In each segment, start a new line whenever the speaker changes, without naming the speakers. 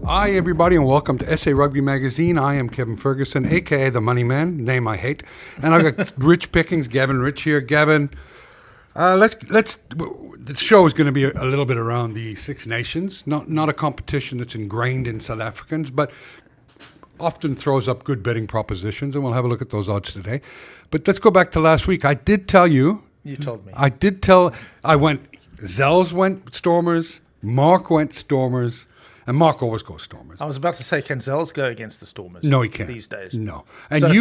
Hi, everybody, and welcome to SA Rugby Magazine. I am Kevin Ferguson, a.k.a. the Money Man, name I hate. And I've got Rich Pickings, Gavin Rich here. Gavin, the show is going to be a little bit around the Six Nations, not a competition that's ingrained in South Africans, but often throws up good betting propositions, and we'll have a look at those odds today. But let's go back to last week. I did tell you.
You told me.
Zels went Stormers, Mark went Stormers, and Mark always goes Stormers.
I was about to say, can Zels go against the Stormers?
No, he can't.
These days.
No. And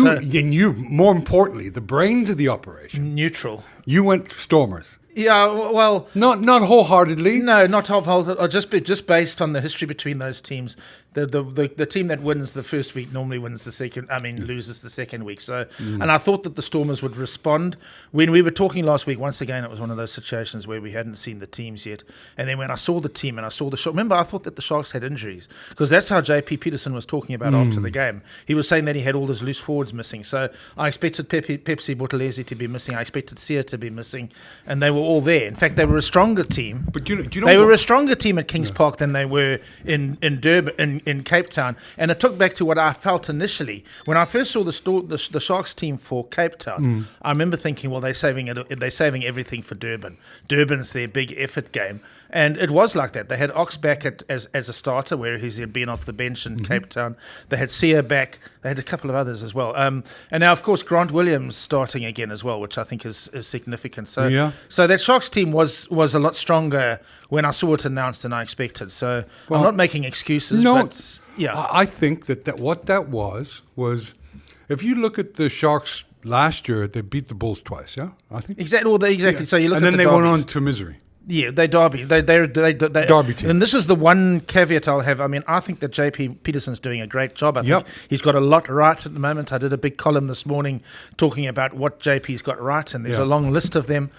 you, more importantly, the brains of the operation.
Neutral.
You went Stormers.
Yeah, well...
Not wholeheartedly.
No, not wholeheartedly. Just based on the history between those teams. The team that wins the first week normally wins the second. Loses the second week. So, and I thought that the Stormers would respond. When we were talking last week, once again, it was one of those situations where we hadn't seen the teams yet. And then when I saw the team and I saw the Sharks, remember I thought that the Sharks had injuries because that's how JP Peterson was talking about after the game. He was saying that he had all his loose forwards missing. So I expected Pepsi Buthelezi to be missing. I expected Sia to be missing, and they were all there. In fact, they were a stronger team.
But
they were a stronger team at Kings Park than they were in Durban, in Cape Town. And it took back to what I felt initially when I first saw the Sharks team for Cape Town. I remember thinking, well, they're saving everything for Durban. Durban's their big effort game. And it was like that. They had Ox back as a starter, where he's been off the bench in Cape Town. They had Sia back. They had a couple of others as well. And now, of course, Grant Williams starting again as well, which I think is significant. So that Sharks team was a lot stronger when I saw it announced than I expected. So I'm not making excuses.
No,
but yeah.
I think that what that was if you look at the Sharks last year, they beat the Bulls twice, yeah? I think.
Exactly. Well, exactly.
Yeah.
So you look
and
at
then
the
they
derbies.
went on to misery.
Yeah, they're Derby. They're
Derby team.
And this is the one caveat I'll have. I think that JP Peterson's doing a great job. I think he's got a lot right at the moment. I did a big column this morning talking about what JP's got right, and there's a long list of them.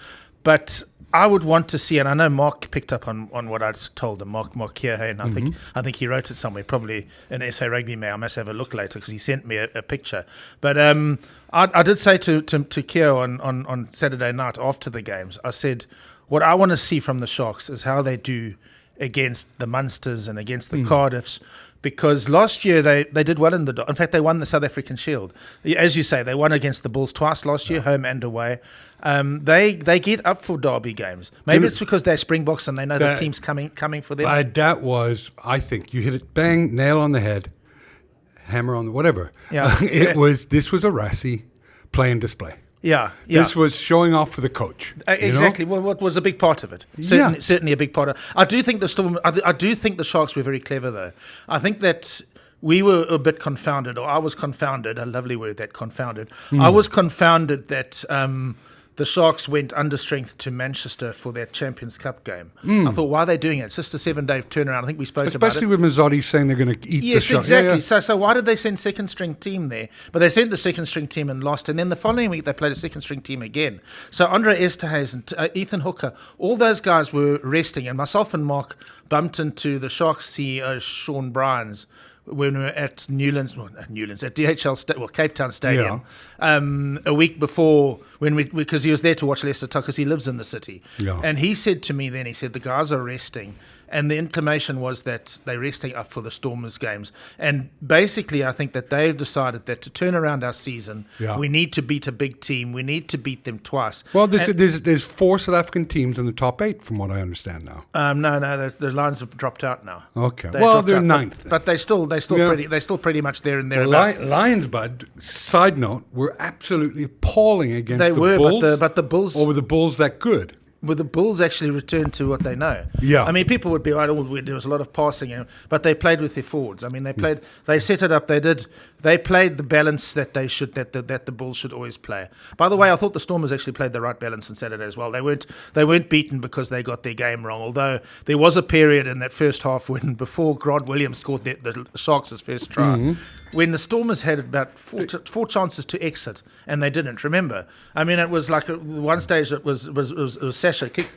But I would want to see, and I know Mark picked up on what I told him, Mark Kierhain. I think he wrote it somewhere, probably in SARugbymag. I must have a look later because he sent me a picture. But I did say to Kier on Saturday night after the games, I said, what I want to see from the Sharks is how they do against the Munsters and against the Cardiffs, because last year they did well in fact, they won the South African Shield. As you say, they won against the Bulls twice last year, home and away. They get up for derby games. Maybe it's because they're Springboks and they know the team's coming for them.
That was, I think, you hit it bang, nail on the head, hammer on the whatever.
Yeah.
This was a Rassie play and display.
Yeah.
This was showing off for the coach.
Exactly. Well, what was a big part of it? Certainly a big part of it. I do think the Sharks were very clever, though. I think that we were a bit confounded, or I was confounded. A lovely word, that confounded. I was confounded that the Sharks went under strength to Manchester for their Champions Cup game. I thought, why are they doing it? It's just a 7-day turnaround. I think we spoke about it.
Especially with Mazzotti saying they're going to eat the Sharks.
Yes, exactly. Yeah. So why did they send second-string team there? But they sent the second-string team and lost. And then the following week, they played a second-string team again. So Andre Esterhuizen and Ethan Hooker, all those guys were resting. And myself and Mark bumped into the Sharks CEO, Sean Bryans, when we were at at DHL, Cape Town Stadium, a week before, because he was there to watch Leicester Tuck, because he lives in the city. Yeah. And he said to me then, the guys are resting. And the intimation was that they're resting up for the Stormers games. And basically, I think that they've decided that to turn around our season, we need to beat a big team. We need to beat them twice.
Well, there's 4 South African teams in the top 8, from what I understand now.
No, the lines have dropped out now.
Okay, they're 9th.
But they're still pretty much there and there.
Lions, bud. Side note, were absolutely appalling against the Bulls.
But the Bulls,
or were the Bulls that good?
Well, the Bulls actually returned to what they know.
Yeah.
People would be right. There was a lot of passing, but they played with their forwards. They set it up. They played the balance that they should, that the Bulls should always play. By the way, I thought the Stormers actually played the right balance on Saturday as well. They weren't beaten because they got their game wrong. Although there was a period in that first half when, before Grant Williams scored the Sharks' first try, when the Stormers had about four chances to exit and they didn't. Remember, it was like one stage it was Sasha kicked.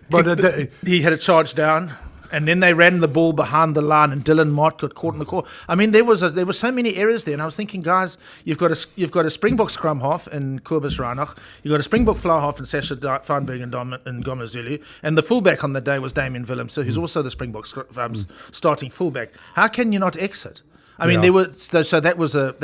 But he had a charge down. And then they ran the ball behind the line, and Dylan Mott got caught in the corner. I mean, there were so many errors there, and I was thinking, guys, you've got a Springbok scrum half in Kobus Reinach, you've got a Springbok flower half in Sacha Feinberg and Goma Zulu, and the fullback on the day was Damien Willem, so who's also the Springbok starting fullback. How can you not exit? I mean, that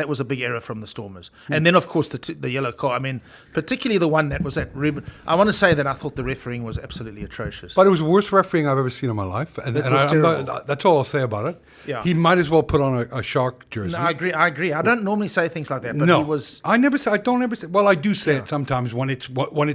was a big error from the Stormers, and then of course the yellow card. I mean, particularly the one that was at Ruben. I want to say that I thought the refereeing was absolutely atrocious.
But it was the worst refereeing I've ever seen in my life, and that's all I'll say about it.
Yeah.
He might as well put on a Shark jersey.
No, I agree. I don't normally say things like that, but he was.
I don't ever say. Well, I do say it sometimes when it's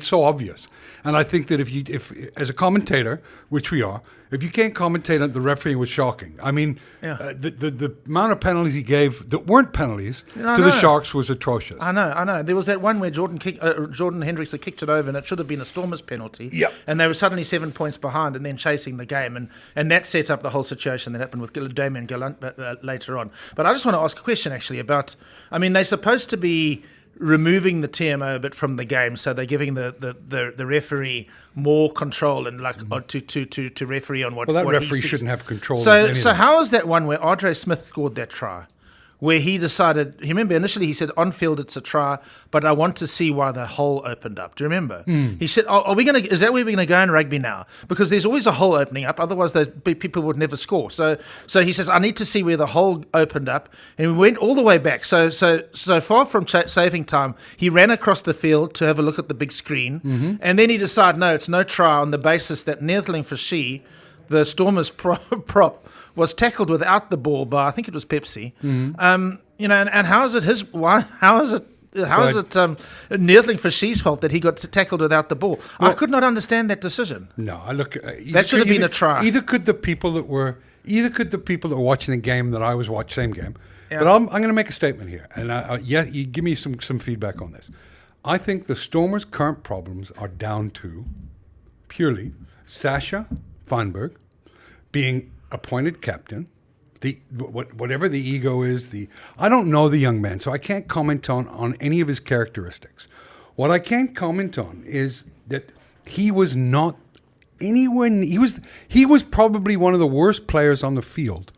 so obvious, and I think that if as a commentator, which we are. If you can't commentate on the refereeing was shocking. I mean, the amount of penalties he gave that weren't penalties to the Sharks was atrocious.
I know. There was that one where Jordan Hendricks had kicked it over, and it should have been a Stormers penalty.
Yep.
And they were suddenly 7 points behind, and then chasing the game, and that set up the whole situation that happened with Damien Gallant later on. But I just want to ask a question actually about. I mean, they're supposed to be removing the TMO a bit from the game, so they're giving the referee more control and to referee on what.
Well, that
what
referee shouldn't have control.
So how is that one where Andre Smith scored that try? Where he decided, remember initially he said on field it's a try, but I want to see why the hole opened up. Do you remember? He said, is that where we're going to go in rugby now? Because there's always a hole opening up, otherwise people would never score. So he says, I need to see where the hole opened up, and we went all the way back. So far from saving time, he ran across the field to have a look at the big screen, and then he decided, no, it's no try on the basis that Neertling Fashy, the Stormers prop, was tackled without the ball by, I think it was Pepsi. And how is it Neertling Fashy's fault that he got tackled without the ball? Well, I could not understand that decision.
No, I look.
That should have been a try.
Either could the people that were watching the game that I was watching, same game. Yeah. But I'm going to make a statement here, and you give me some feedback on this. I think the Stormers' current problems are down to purely Sacha Feinberg being appointed captain, whatever the ego is, I don't know the young man, so I can't comment on any of his characteristics. What I can comment on is that he was not anywhere. He was probably one of the worst players on the field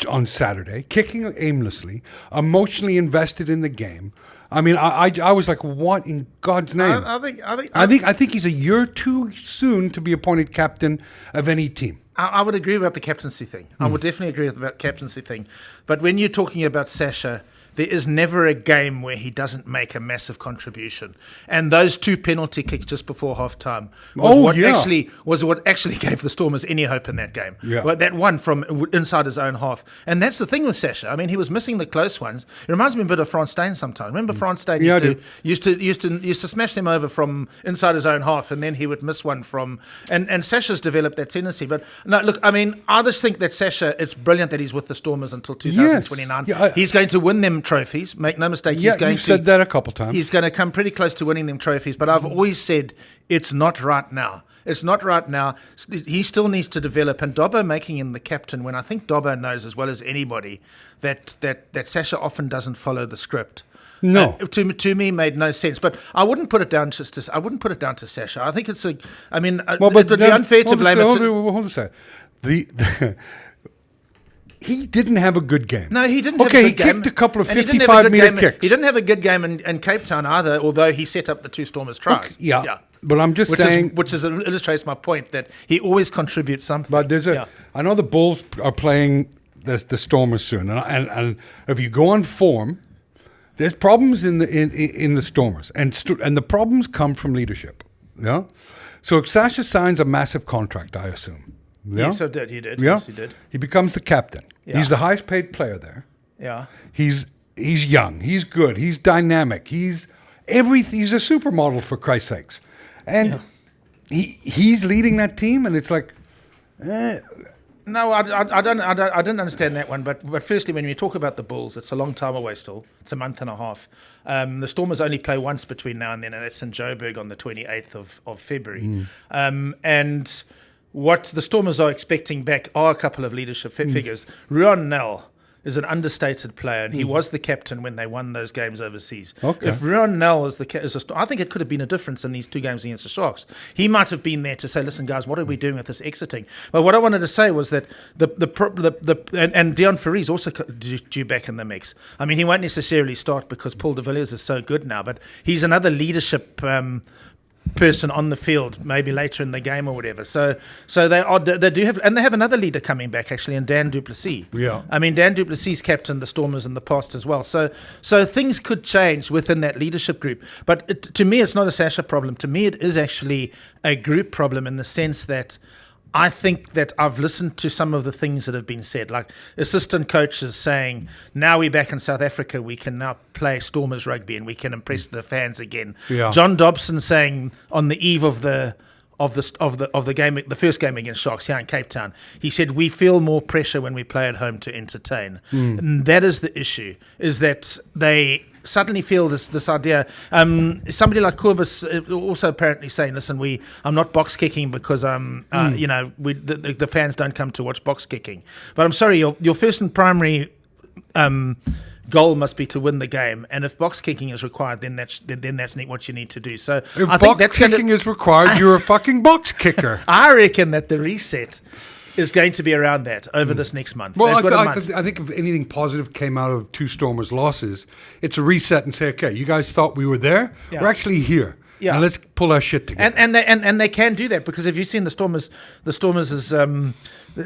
on Saturday, kicking aimlessly, emotionally invested in the game. I mean, I was like, what in God's name? I think he's a year too soon to be appointed captain of any team.
I would agree about the captaincy thing. I would definitely agree with the captaincy thing. But when you're talking about Sasha, there is never a game where he doesn't make a massive contribution. And those two penalty kicks just before halftime was what actually gave the Stormers any hope in that game.
Yeah.
Well, that one from inside his own half. And that's the thing with Sasha. I mean, he was missing the close ones. It reminds me a bit of Frans Steyn sometimes. Remember Frans Steyn used to smash them over from inside his own half, and then he would miss one from. And Sasha's developed that tendency. But no, look, I mean, I just think that Sasha, it's brilliant that he's with the Stormers until 2029.
Yes.
He's going to win them trophies. Make no mistake.
Yeah, you've said that a couple times.
He's going to come pretty close to winning them trophies. But I've always said it's not right now. It's not right now. He still needs to develop. And Dobbo making him the captain, when I think Dobbo knows as well as anybody that Sasha often doesn't follow the script.
No,
to me made no sense. But I wouldn't put it down to Sasha. I think it's a. I mean, it would be unfair to blame it.
Hold on a second. He didn't have a good game.
No, he didn't have a good game.
Okay, he kicked a couple of 55-meter kicks.
He didn't have a good game in Cape Town either, although he set up the two Stormers tries.
Okay, yeah. But I'm just saying...
Which illustrates my point, that he always contributes something.
But I know the Bulls are playing the Stormers soon, and if you go on form, there's problems in the Stormers, and the problems come from leadership. Yeah? So Sasha signs a massive contract, I assume. Yeah?
Yes, he did.
Yeah?
Yes, he did.
He becomes the captain.
Yeah.
He's the highest paid player there.
Yeah.
He's young. He's good. He's dynamic. He's everything. He's a supermodel, for Christ's sakes. And he's leading that team, and it's like...
No, I didn't understand that one. But firstly, when we talk about the Bulls, it's a long time away still. It's a month and a half. The Stormers only play once between now and then, and that's in Joburg on the 28th of February. And what the Stormers are expecting back are a couple of leadership figures. Ruan Nel is an understated player, and he was the captain when they won those games overseas.
Okay.
If Rion Nell I think it could have been a difference in these 2 games against the Sharks. He might have been there to say, "Listen, guys, what are we doing with this exiting?" But what I wanted to say was that and Dion Ferre's also due back in the mix. I mean, he won't necessarily start because Paul de Villiers is so good now, but he's another leadership person on the field, maybe later in the game or whatever. So they do have, and they have another leader coming back actually, in Dan du Plessis.
Yeah.
I mean, Dan du Plessis captained the Stormers in the past as well. So things could change within that leadership group. But to me, it's not a Sasha problem. To me, it is actually a group problem in the sense that I think that I've listened to some of the things that have been said, like assistant coaches saying, now we're back in South Africa, we can now play Stormers rugby and we can impress the fans again.
Yeah.
John Dobson saying on the eve of the game, the first game against Sharks here in Cape Town, he said, we feel more pressure when we play at home to entertain. And that is the issue, is that they suddenly feel this idea. Somebody like Corbus also apparently saying, listen, I'm not box kicking because the fans don't come to watch box kicking. But I'm sorry, your first and primary goal must be to win the game, and if box kicking is required, then that's what you need to do. So
if
I think
box kicking is required, you're a fucking box kicker.
I reckon that the reset is going to be around that over this next month.
Well,
month.
I think if anything positive came out of 2 Stormers losses, it's a reset and say, okay, you guys thought we were there.
Yeah.
We're actually here.
Yeah.
And let's pull our shit together.
And they can do that, because if you've seen the Stormers'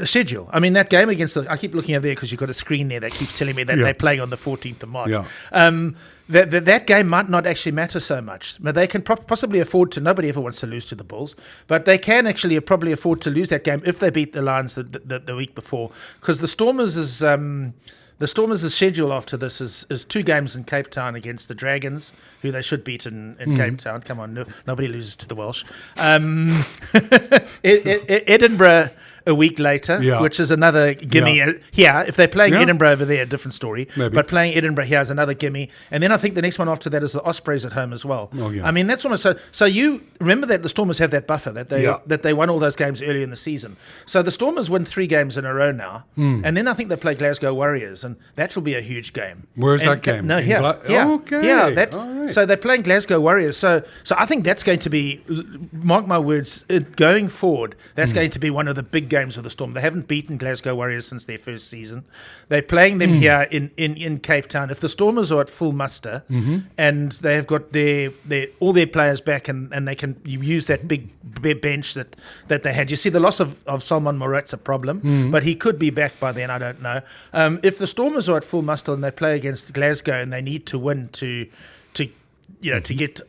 schedule. I mean, that game against I keep looking over there because you've got a screen there that keeps telling me that they're playing on the 14th of March.
Yeah.
That game might not actually matter so much, but they can possibly afford to. Nobody ever wants to lose to the Bulls, but they can actually probably afford to lose that game if they beat the Lions the week before, because the Stormers' schedule after this is 2 games in Cape Town against the Dragons, who they should beat in Cape Town. Come on, nobody loses to the Welsh. Edinburgh a week later, which is another gimme. Here, if they're playing Edinburgh over there, a different story.
Maybe.
But playing Edinburgh here is another gimme. And then I think the next one after that is the Ospreys at home as well.
Oh, yeah.
I mean, that's almost so you remember that the Stormers have that buffer, that they won all those games early in the season. So the Stormers win 3 games in a row now, and then I think they play Glasgow Warriors, and that will be a huge game.
Where's that game?
No, here.
Okay.
Yeah,
All right.
So they're playing Glasgow Warriors. So I think that's going to be, mark my words, going forward, that's going to be one of the big games of the Storm. They haven't beaten Glasgow Warriors since their first season. They're playing them here in Cape Town. If the Stormers are at full muster and they have got all their players back and they can use that big bench that they had. You see, the loss of Salman Morat's a problem, but he could be back by then, I don't know. If the Stormers are at full muster and they play against Glasgow and they need to win to get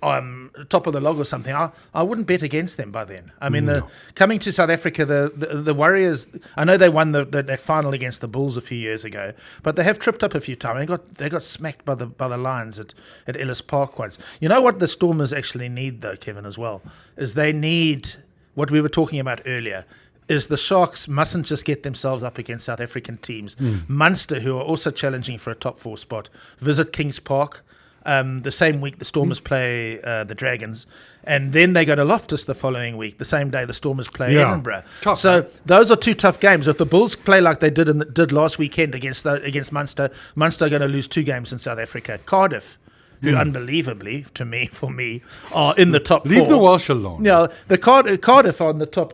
top of the log or something, I wouldn't bet against them by then. I mean, coming to South Africa, the Warriors, I know they won that final against the Bulls a few years ago, but they have tripped up a few times. They got smacked by the Lions at Ellis Park once. You know what the Stormers actually need, though, Kevin, as well, is they need what we were talking about earlier, is the Sharks mustn't just get themselves up against South African teams. Munster, who are also challenging for a top 4 spot, visit Kings Park. The same week the Stormers play the Dragons, and then they go to Loftus the following week. The same day the Stormers play Edinburgh.
Tough,
so those are 2 tough games. If the Bulls play like they did last weekend against Munster are going to lose 2 games in South Africa. Cardiff, who unbelievably for me are in the top 4.
Leave the Welsh alone.
Yeah, the Cardiff are in the top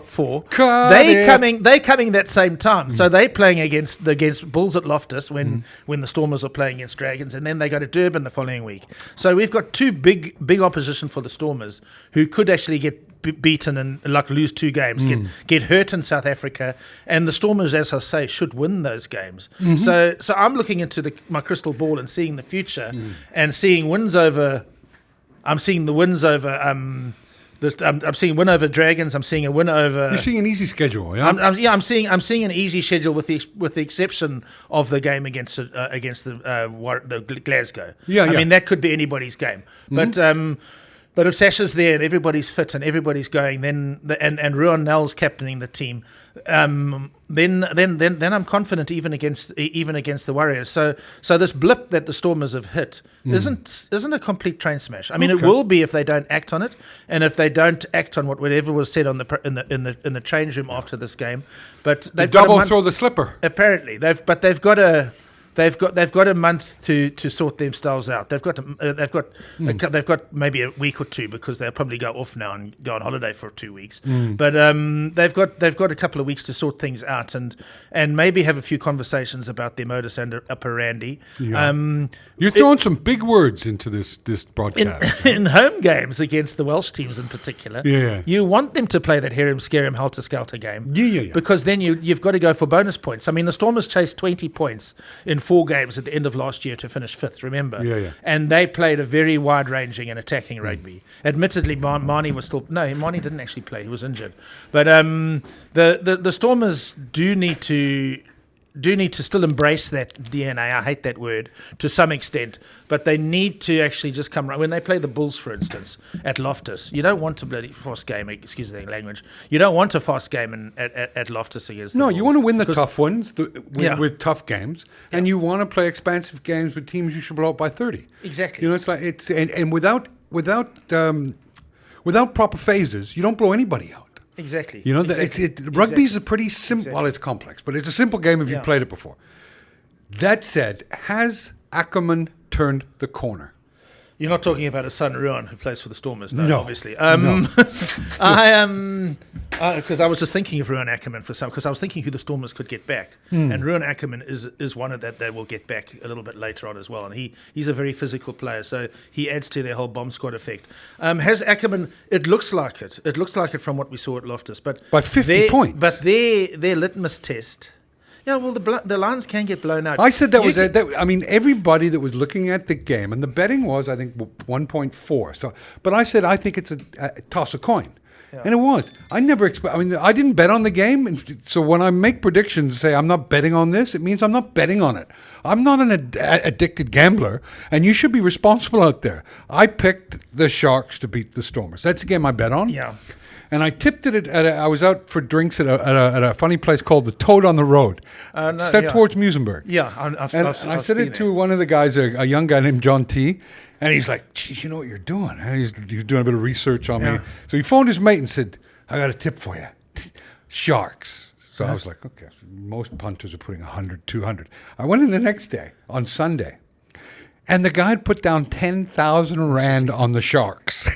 4.
Cardiff.
They coming that same time. So they playing against Bulls at Loftus when the Stormers are playing against Dragons, and then they go to Durban the following week. So we've got 2 big opposition for the Stormers, who could actually get beaten and lose 2 games, get hurt in South Africa, and the Stormers, as I say, should win those games. So I'm looking into my crystal ball and seeing the future and seeing wins over. I'm seeing the wins over. I'm seeing a win over Dragons. I'm seeing a win over.
You're seeing an easy schedule, yeah.
I'm seeing an easy schedule with the exception of the game against the Glasgow. I mean, that could be anybody's game, but. But if Sasha's there and everybody's fit and everybody's going, then and Ruan Nell's captaining the team, then I'm confident even against the Warriors. So this blip that the Stormers have hit isn't a complete train smash. I mean, it will be if they don't act on it, and if they don't act on whatever was said in the change room after this game. But they've
double throw the slipper.
Apparently, they've got a month to sort themselves out. They've got maybe a week or two, because they'll probably go off now and go on holiday for 2 weeks. But they've got a couple of weeks to sort things out and maybe have a few conversations about their modus operandi.
Yeah. You're throwing some big words into this broadcast.
In home games against the Welsh teams in particular, you want them to play that Herim Scarum Helter Skelter game. Because then you've got to go for bonus points. I mean, the Stormers chased 20 points in 4 games at the end of last year to finish 5th, remember? And they played a very wide-ranging and attacking rugby. Admittedly, Marnie was still... No, Marnie didn't actually play. He was injured. But the Stormers do need to still embrace that DNA. I hate that word to some extent, but they need to actually just come right. When they play the Bulls, for instance, at Loftus, you don't want a bloody fast game, excuse the language. You don't want a fast game at Loftus against the Bulls.
You want to win the tough ones with tough games, and you want to play expansive games with teams you should blow up by 30.
Exactly.
It's like and without proper phases, you don't blow anybody out.
Exactly.
Rugby is a pretty simple. Well, it's complex, but it's a simple game if you've played it before. That said, has Ackerman turned the corner?
You're not talking about his son Ruan, who plays for the Stormers,
no,
obviously.
No.
I am because I was just thinking of Ruan Ackerman because I was thinking who the Stormers could get back, and Ruan Ackerman is one of that they will get back a little bit later on as well, and he's a very physical player, so he adds to their whole bomb squad effect. Has Ackerman? It looks like it. It looks like it from what we saw at Loftus, but
by 50 points.
But their litmus test. Yeah, well, the lines can get blown out.
I said that was. I mean, everybody that was looking at the game, and the betting was, I think, 1.4. So, but I said I think it's a toss a coin, and it was. I never expect. I mean, I didn't bet on the game, and so when I make predictions and say I'm not betting on this, it means I'm not betting on it. I'm not an addicted gambler, and you should be responsible out there. I picked the Sharks to beat the Stormers. That's the game I bet on.
Yeah.
And I tipped it I was out for drinks at a funny place called the Toad on the Road, towards Musenberg.
Yeah,
I said it to one of the guys, a young guy named John T., and he's like, geez, you know what you're doing? And he's doing a bit of research on me. So he phoned his mate and said, I got a tip for you. Sharks. So I was like, okay, most punters are putting 100, 200. I went in the next day, on Sunday. And the guy had put down 10,000 Rand on the Sharks.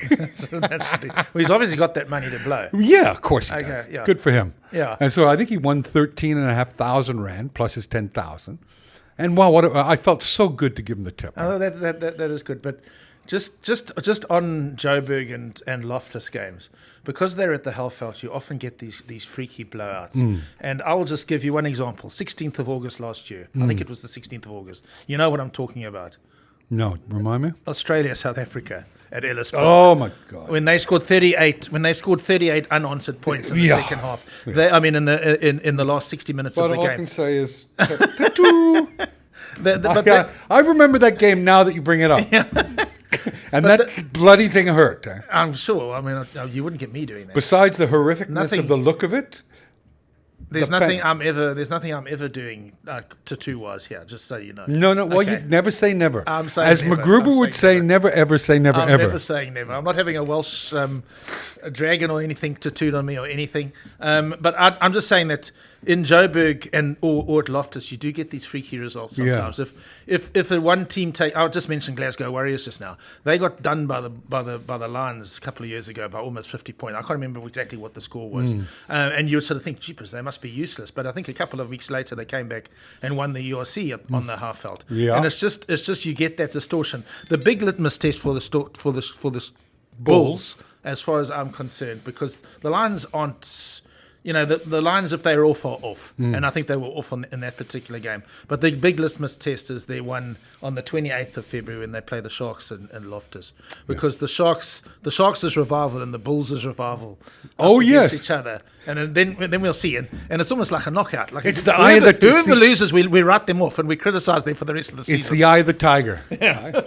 Well, he's obviously got that money to blow.
Yeah, of course he does. Yeah. Good for him.
Yeah.
And so I think he won 13,500 Rand plus his 10,000. And wow, I felt so good to give him the tip.
Oh, that is good. But just on Joburg and Loftus games, because they're at the Highveld, you often get these freaky blowouts. And I will just give you one example. 16th of August last year. I think it was the 16th of August. You know what I'm talking about.
No, remind me.
Australia, South Africa at Ellis Park.
Oh my God!
When they scored 38 unanswered points in the second half.
Yeah.
In the last 60 minutes of the game.
All I can say is, I remember that game now that you bring it up. And that bloody thing hurt.
I'm sure. I mean, you wouldn't get me doing that.
Besides the horrificness of the look of it.
There's nothing I'm ever doing tattoo-wise here, just so you know.
No. Well,
Okay.
you'd never say never.
I'm saying
As
never.
MacGruber would say, never ever say never
I'm
ever.
never saying never. I'm not having a Welsh dragon or anything tattooed on me or anything. But I'm just saying that in Joburg or at Loftus, you do get these freaky results sometimes. If a one team I'll just mention Glasgow Warriors just now. They got done by the Lions a couple of years ago by almost 50 points. I can't remember exactly what the score was. And you would sort of think, jeepers, they must be useless. But I think a couple of weeks later they came back and won the URC on the Highveld. Yeah. And it's just you get that distortion. The big litmus test for the Bulls, as far as I'm concerned, because the Lions aren't. You know, the Lions, if they're off, are off. And I think they were off in that particular game. But the big litmus test is their one on the 28th of February when they play the Sharks in Loftus. Because the Sharks is revival and the Bulls is revival. Against each other. And then we'll see. And it's almost like a knockout. Like
it's the eye of the tiger.
Whoever loses, we write them off and we criticize them for the rest of the season.
It's the eye of the tiger.
Yeah.